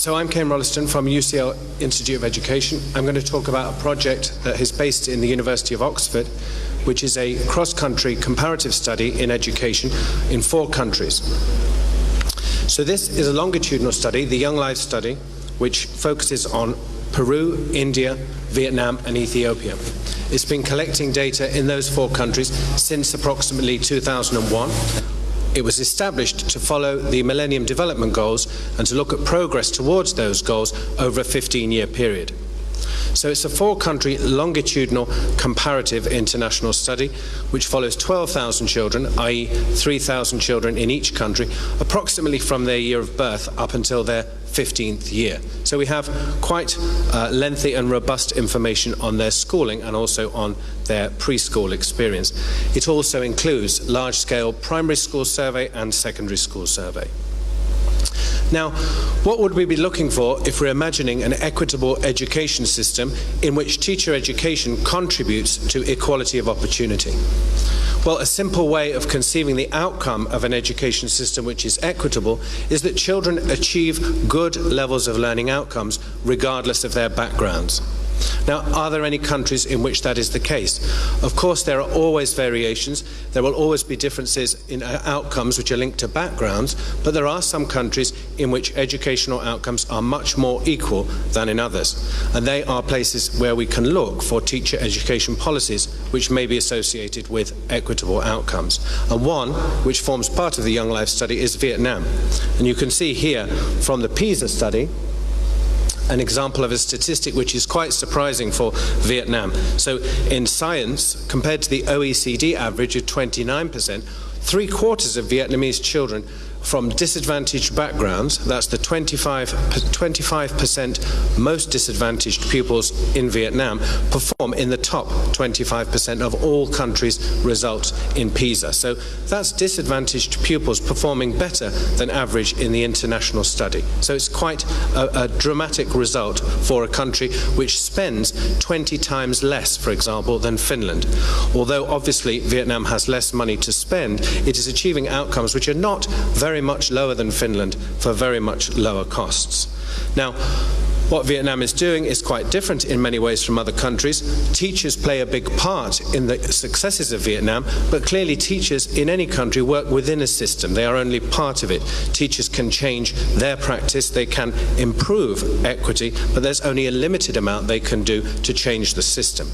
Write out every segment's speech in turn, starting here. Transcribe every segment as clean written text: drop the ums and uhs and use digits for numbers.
So I'm Caine Rollestone from UCL Institute of Education. I'm going to talk about a project that is based in the University of Oxford, which is a cross-country comparative study in education in 4 countries. So this is a longitudinal study, the Young Lives study, which focuses on Peru, India, Vietnam and Ethiopia. It's been collecting data in those 4 countries since approximately 2001. It was established to follow the Millennium Development Goals and to look at progress towards those goals over a 15-year period. So it's a 4-country longitudinal comparative international study which follows 12,000 children, i.e. 3,000 children in each country, approximately from their year of birth up until their 15th year. So we have quite lengthy and robust information on their schooling and also on their preschool experience. It also includes large-scale primary school survey and secondary school survey. Now, what would we be looking for if we're imagining an equitable education system in which teacher education contributes to equality of opportunity? Well, a simple way of conceiving the outcome of an education system which is equitable is that children achieve good levels of learning outcomes regardless of their backgrounds. Now, are there any countries in which that is the case? Of course, there are always variations. There will always be differences in outcomes which are linked to backgrounds, but there are some countries in which educational outcomes are much more equal than in others. And they are places where we can look for teacher education policies which may be associated with equitable outcomes. And one, which forms part of the Young Life study, is Vietnam. And you can see here from the PISA study an example of a statistic which is quite surprising for Vietnam. So in science, compared to the OECD average of 29%, 3/4 of Vietnamese children from disadvantaged backgrounds, that's the 25% most disadvantaged pupils in Vietnam, perform in the top 25% of all countries' results in PISA. So that's disadvantaged pupils performing better than average in the international study. So it's quite a dramatic result for a country which spends 20 times less, for example, than Finland. Although obviously Vietnam has less money to spend, it is achieving outcomes which are not very much lower than Finland for very much lower costs. Now, what Vietnam is doing is quite different in many ways from other countries. Teachers play a big part in the successes of Vietnam, but clearly teachers in any country work within a system. They are only part of it. Teachers can change their practice, they can improve equity, but there's only a limited amount they can do to change the system.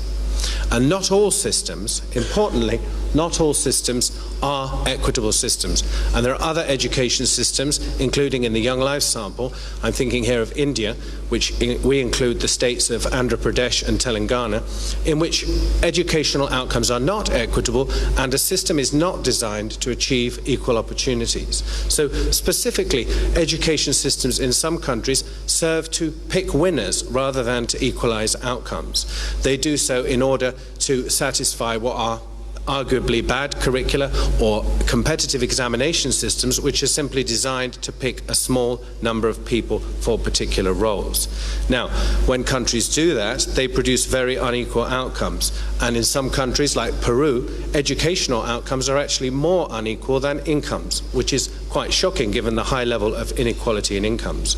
And not all systems, importantly, not all systems are equitable systems. And there are other education systems, including in the Young Lives sample. I'm thinking here of India, which we include the states of Andhra Pradesh and Telangana, in which educational outcomes are not equitable and a system is not designed to achieve equal opportunities. So specifically, education systems in some countries serve to pick winners rather than to equalize outcomes. They do so in order to satisfy what are arguably bad curricula or competitive examination systems which are simply designed to pick a small number of people for particular roles. Now, when countries do that, they produce very unequal outcomes. And in some countries like Peru, educational outcomes are actually more unequal than incomes, which is quite shocking given the high level of inequality in incomes.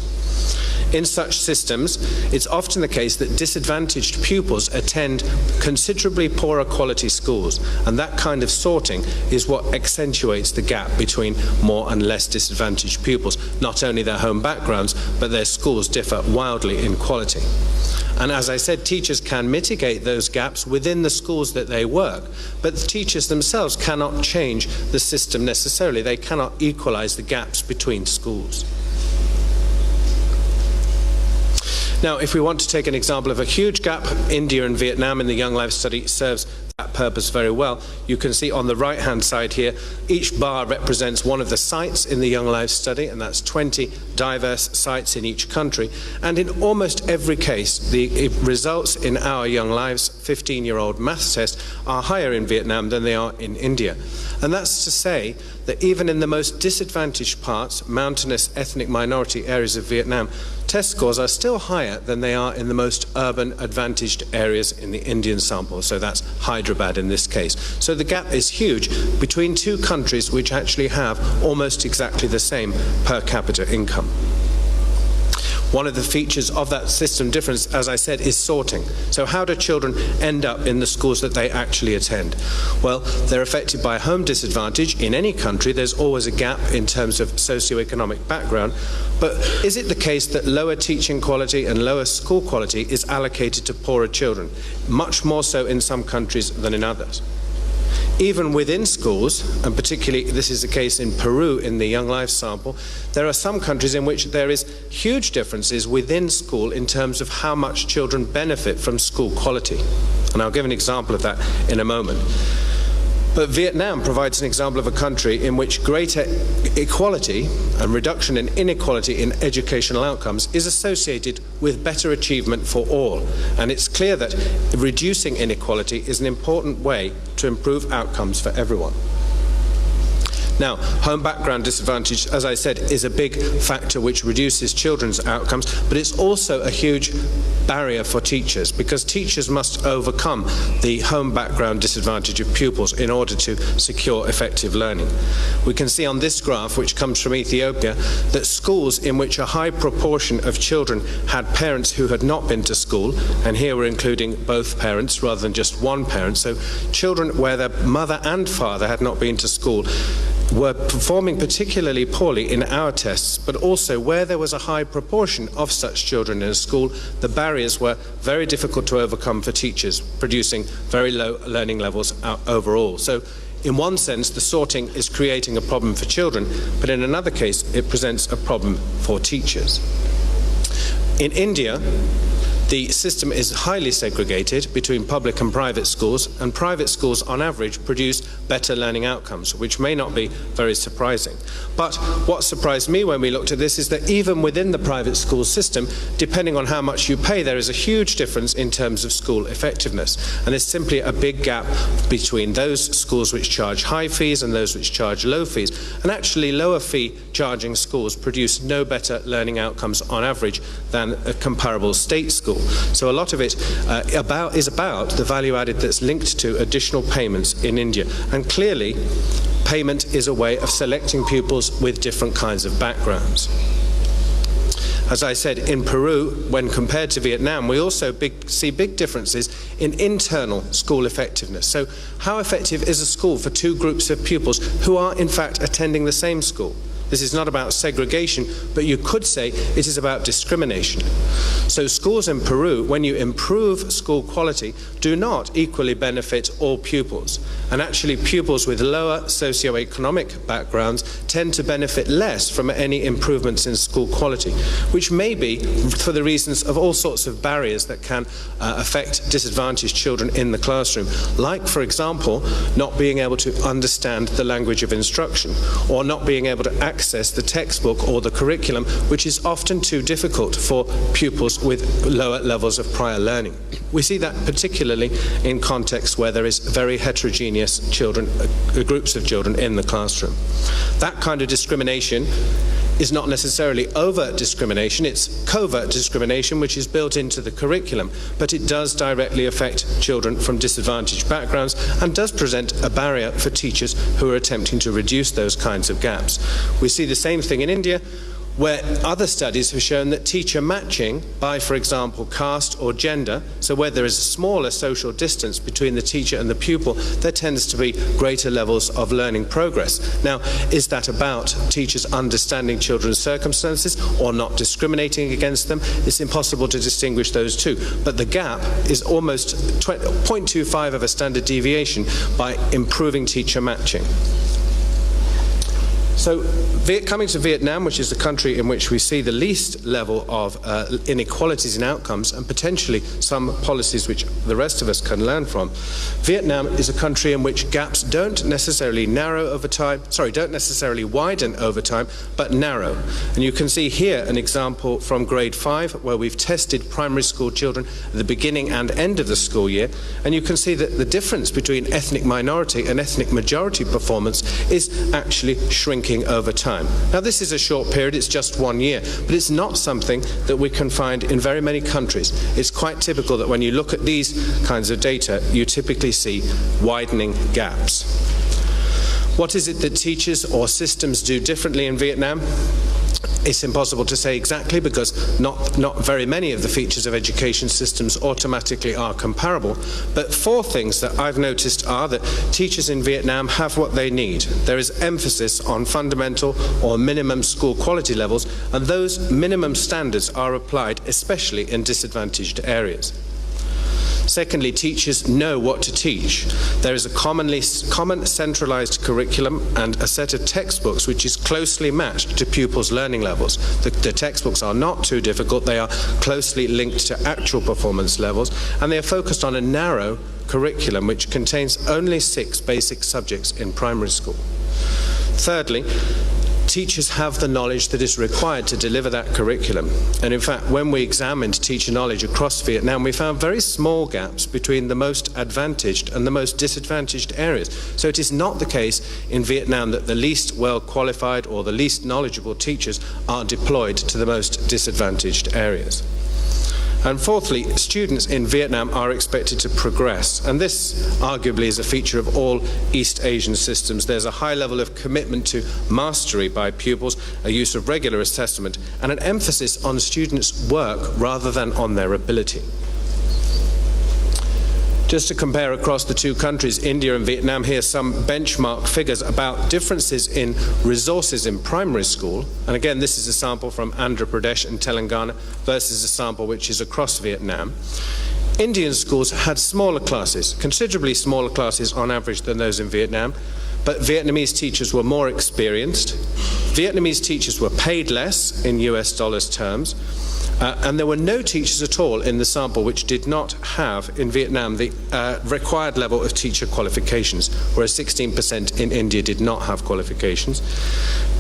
In such systems, it's often the case that disadvantaged pupils attend considerably poorer quality schools, and that kind of sorting is what accentuates the gap between more and less disadvantaged pupils. Not only their home backgrounds, but their schools differ wildly in quality. And as I said, teachers can mitigate those gaps within the schools that they work, but the teachers themselves cannot change the system necessarily. They cannot equalize the gaps between schools. Now, if we want to take an example of a huge gap, India and Vietnam in the Young Lives study serves that purpose very well. You can see on the right-hand side here, each bar represents one of the sites in the Young Lives study, and that's 20 diverse sites in each country. And in almost every case, the results in our Young Lives 15-year-old maths test are higher in Vietnam than they are in India. And that's to say that even in the most disadvantaged parts, mountainous ethnic minority areas of Vietnam, test scores are still higher than they are in the most urban advantaged areas in the Indian sample. So that's Hyderabad in this case. So the gap is huge between 2 countries which actually have almost exactly the same per capita income. One of the features of that system difference, as I said, is sorting. So how do children end up in the schools that they actually attend? Well, they're affected by home disadvantage. In any country, there's always a gap in terms of socioeconomic background. But is it the case that lower teaching quality and lower school quality is allocated to poorer children? Much more so in some countries than in others. Even within schools, and particularly this is the case in Peru in the Young Life sample, there are some countries in which there is huge differences within school in terms of how much children benefit from school quality. And I'll give an example of that in a moment. But Vietnam provides an example of a country in which greater equality and reduction in inequality in educational outcomes is associated with better achievement for all. And it's clear that reducing inequality is an important way to improve outcomes for everyone. Now, home background disadvantage, as I said, is a big factor which reduces children's outcomes, but it's also a huge barrier for teachers, because teachers must overcome the home background disadvantage of pupils in order to secure effective learning. We can see on this graph, which comes from Ethiopia, that schools in which a high proportion of children had parents who had not been to school, and here we're including both parents rather than just one parent, so children where their mother and father had not been to school, were performing particularly poorly in our tests, but also where there was a high proportion of such children in a school, the barriers were very difficult to overcome for teachers, producing very low learning levels overall. So in one sense, the sorting is creating a problem for children, but in another case, it presents a problem for teachers. In India, the system is highly segregated between public and private schools, and private schools on average produce better learning outcomes, which may not be very surprising. But what surprised me when we looked at this is that even within the private school system, depending on how much you pay, there is a huge difference in terms of school effectiveness. And there's simply a big gap between those schools which charge high fees and those which charge low fees. And actually lower fee charging schools produce no better learning outcomes on average than a comparable state school. So a lot of it is about the value added that's linked to additional payments in India. And clearly, payment is a way of selecting pupils with different kinds of backgrounds. As I said, in Peru, when compared to Vietnam, we also see big differences in internal school effectiveness. So how effective is a school for two groups of pupils who are in fact attending the same school? This is not about segregation, but you could say it is about discrimination. So schools in Peru, when you improve school quality, do not equally benefit all pupils. And actually pupils with lower socioeconomic backgrounds tend to benefit less from any improvements in school quality, which may be for the reasons of all sorts of barriers that can affect disadvantaged children in the classroom. Like, for example, not being able to understand the language of instruction, or not being able to access the textbook or the curriculum, which is often too difficult for pupils with lower levels of prior learning. We see that particularly in contexts where there is very heterogeneous children, groups of children in the classroom. That kind of discrimination is not necessarily overt discrimination, it's covert discrimination, which is built into the curriculum, but it does directly affect children from disadvantaged backgrounds and does present a barrier for teachers who are attempting to reduce those kinds of gaps. We see the same thing in India, where other studies have shown that teacher matching by, for example, caste or gender, so where there is a smaller social distance between the teacher and the pupil, there tends to be greater levels of learning progress. Now, is that about teachers understanding children's circumstances or not discriminating against them? It's impossible to distinguish those two, but the gap is almost 0.25 of a standard deviation by improving teacher matching. So coming to Vietnam, which is the country in which we see the least level of inequalities in outcomes and potentially some policies which the rest of us can learn from, Vietnam is a country in which gaps don't necessarily don't necessarily widen over time, but narrow. And you can see here an example from grade 5 where we've tested primary school children at the beginning and end of the school year, and you can see that the difference between ethnic minority and ethnic majority performance is actually shrinking over time. Now this is a short period, it's just 1 year, but it's not something that we can find in very many countries. It's quite typical that when you look at these kinds of data, you typically see widening gaps. What is it that teachers or systems do differently in Vietnam? It's impossible to say exactly because not very many of the features of education systems automatically are comparable. But 4 things that I've noticed are that teachers in Vietnam have what they need. There is emphasis on fundamental or minimum school quality levels, and those minimum standards are applied especially in disadvantaged areas. Secondly, teachers know what to teach. There is a common centralized curriculum and a set of textbooks which is closely matched to pupils' learning levels. The textbooks are not too difficult, they are closely linked to actual performance levels, and they are focused on a narrow curriculum which contains only 6 basic subjects in primary school. Thirdly, teachers have the knowledge that is required to deliver that curriculum. And in fact, when we examined teacher knowledge across Vietnam, we found very small gaps between the most advantaged and the most disadvantaged areas. So it is not the case in Vietnam that the least well qualified or the least knowledgeable teachers are deployed to the most disadvantaged areas. And fourthly, students in Vietnam are expected to progress, and this arguably is a feature of all East Asian systems. There's a high level of commitment to mastery by pupils, a use of regular assessment, and an emphasis on students' work rather than on their ability. Just to compare across the 2 countries, India and Vietnam, here are some benchmark figures about differences in resources in primary school. And again, this is a sample from Andhra Pradesh and Telangana versus a sample which is across Vietnam. Indian schools had smaller classes, considerably smaller classes on average than those in Vietnam, but Vietnamese teachers were more experienced. Vietnamese teachers were paid less in US dollars terms. And there were no teachers at all in the sample which did not have, in Vietnam, the required level of teacher qualifications, whereas 16% in India did not have qualifications.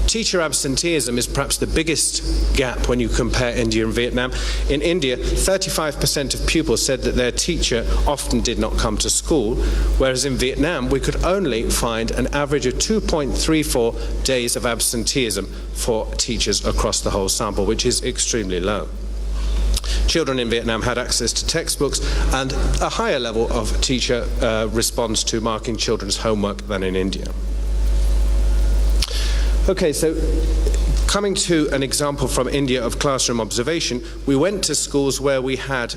Teacher absenteeism is perhaps the biggest gap when you compare India and Vietnam. In India, 35% of pupils said that their teacher often did not come to school, whereas in Vietnam we could only find an average of 2.34 days of absenteeism for teachers across the whole sample, which is extremely low. Children in Vietnam had access to textbooks and a higher level of teacher response to marking children's homework than in India. Okay, so coming to an example from India of classroom observation, we went to schools where we had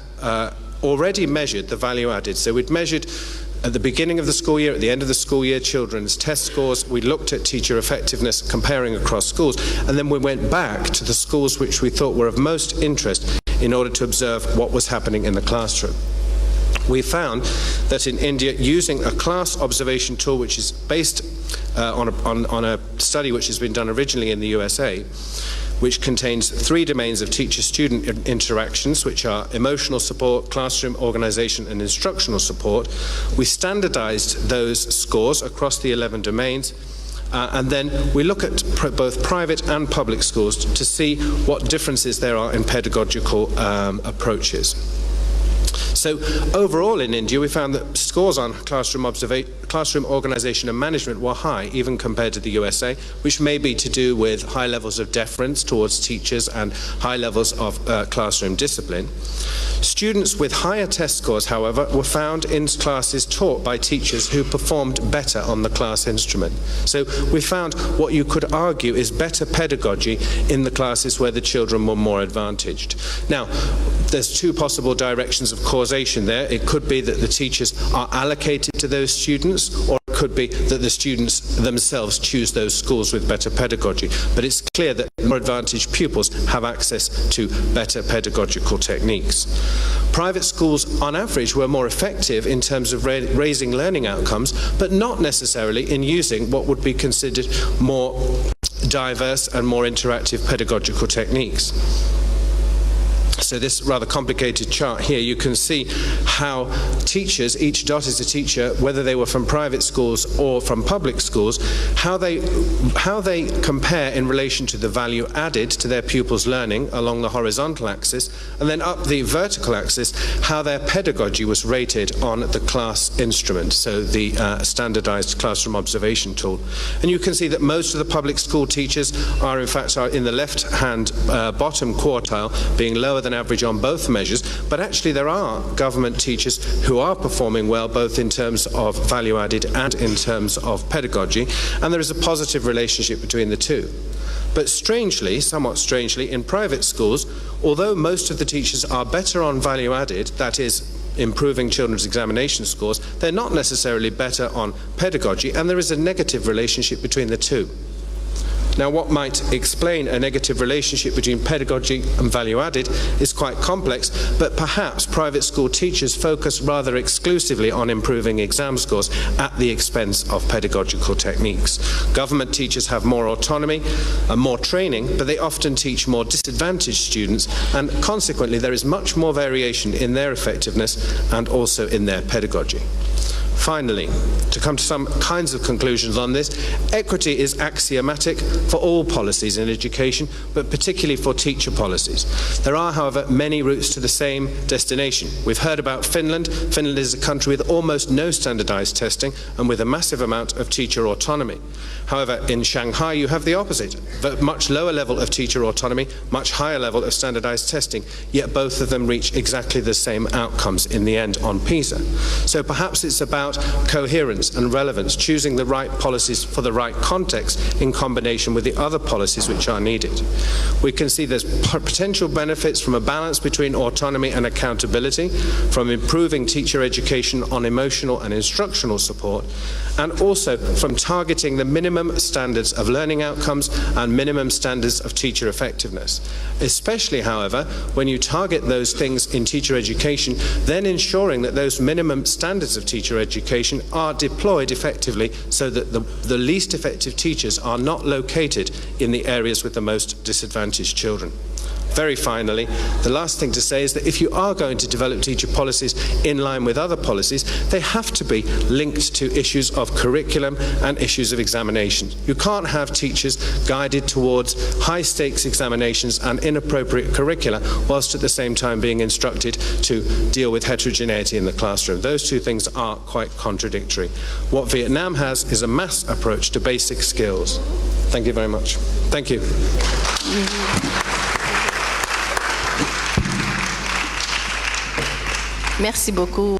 already measured the value added. So we'd measured at the beginning of the school year, at the end of the school year, children's test scores. We looked at teacher effectiveness comparing across schools, and then we went back to the schools which we thought were of most interest in order to observe what was happening in the classroom. We found that in India, using a class observation tool which is based on a study which has been done originally in the USA, which contains 3 domains of teacher-student interactions, which are emotional support, classroom organization, and instructional support. We standardized those scores across the 11 domains, and then we look at both private and public schools to see what differences there are in pedagogical approaches. So overall in India, we found that scores on classroom organization and management were high, even compared to the USA, which may be to do with high levels of deference towards teachers and high levels of classroom discipline. Students with higher test scores, however, were found in classes taught by teachers who performed better on the class instrument. So we found what you could argue is better pedagogy in the classes where the children were more advantaged. Now, there's 2 possible directions of causation there. It could be that the teachers are allocated to those students, or it could be that the students themselves choose those schools with better pedagogy. But it's clear that more advantaged pupils have access to better pedagogical techniques. Private schools, on average, were more effective in terms of raising learning outcomes, but not necessarily in using what would be considered more diverse and more interactive pedagogical techniques. So this rather complicated chart here, you can see how teachers, each dot is a teacher, whether they were from private schools or from public schools, how they compare in relation to the value added to their pupils' learning along the horizontal axis, and then up the vertical axis, how their pedagogy was rated on the class instrument, so the standardized classroom observation tool. And you can see that most of the public school teachers are in fact in the left-hand bottom quartile, being lower than than average on both measures, but actually there are government teachers who are performing well, both in terms of value added and in terms of pedagogy, and there is a positive relationship between the two. But strangely, somewhat strangely, in private schools, although most of the teachers are better on value added, that is, improving children's examination scores, they're not necessarily better on pedagogy, and there is a negative relationship between the two. Now, what might explain a negative relationship between pedagogy and value added is quite complex, but perhaps private school teachers focus rather exclusively on improving exam scores at the expense of pedagogical techniques. Government teachers have more autonomy and more training, but they often teach more disadvantaged students, and consequently there is much more variation in their effectiveness and also in their pedagogy. Finally, to come to some kinds of conclusions on this, equity is axiomatic for all policies in education, but particularly for teacher policies. There are, however, many routes to the same destination. We've heard about Finland. Finland is a country with almost no standardized testing and with a massive amount of teacher autonomy. However, in Shanghai you have the opposite, a much lower level of teacher autonomy, much higher level of standardized testing, yet both of them reach exactly the same outcomes in the end on PISA. So perhaps it's about coherence and relevance, choosing the right policies for the right context in combination with the other policies which are needed. We can see there's potential benefits from a balance between autonomy and accountability, from improving teacher education on emotional and instructional support, and also from targeting the minimum standards of learning outcomes and minimum standards of teacher effectiveness. Especially, however, when you target those things in teacher education, then ensuring that those minimum standards of teacher education are deployed effectively so that the least effective teachers are not located in the areas with the most disadvantaged children. Very finally, the last thing to say is that if you are going to develop teacher policies in line with other policies, they have to be linked to issues of curriculum and issues of examination. You can't have teachers guided towards high-stakes examinations and inappropriate curricula whilst at the same time being instructed to deal with heterogeneity in the classroom. Those two things are quite contradictory. What Vietnam has is a mass approach to basic skills. Thank you very much. Thank you. Merci beaucoup.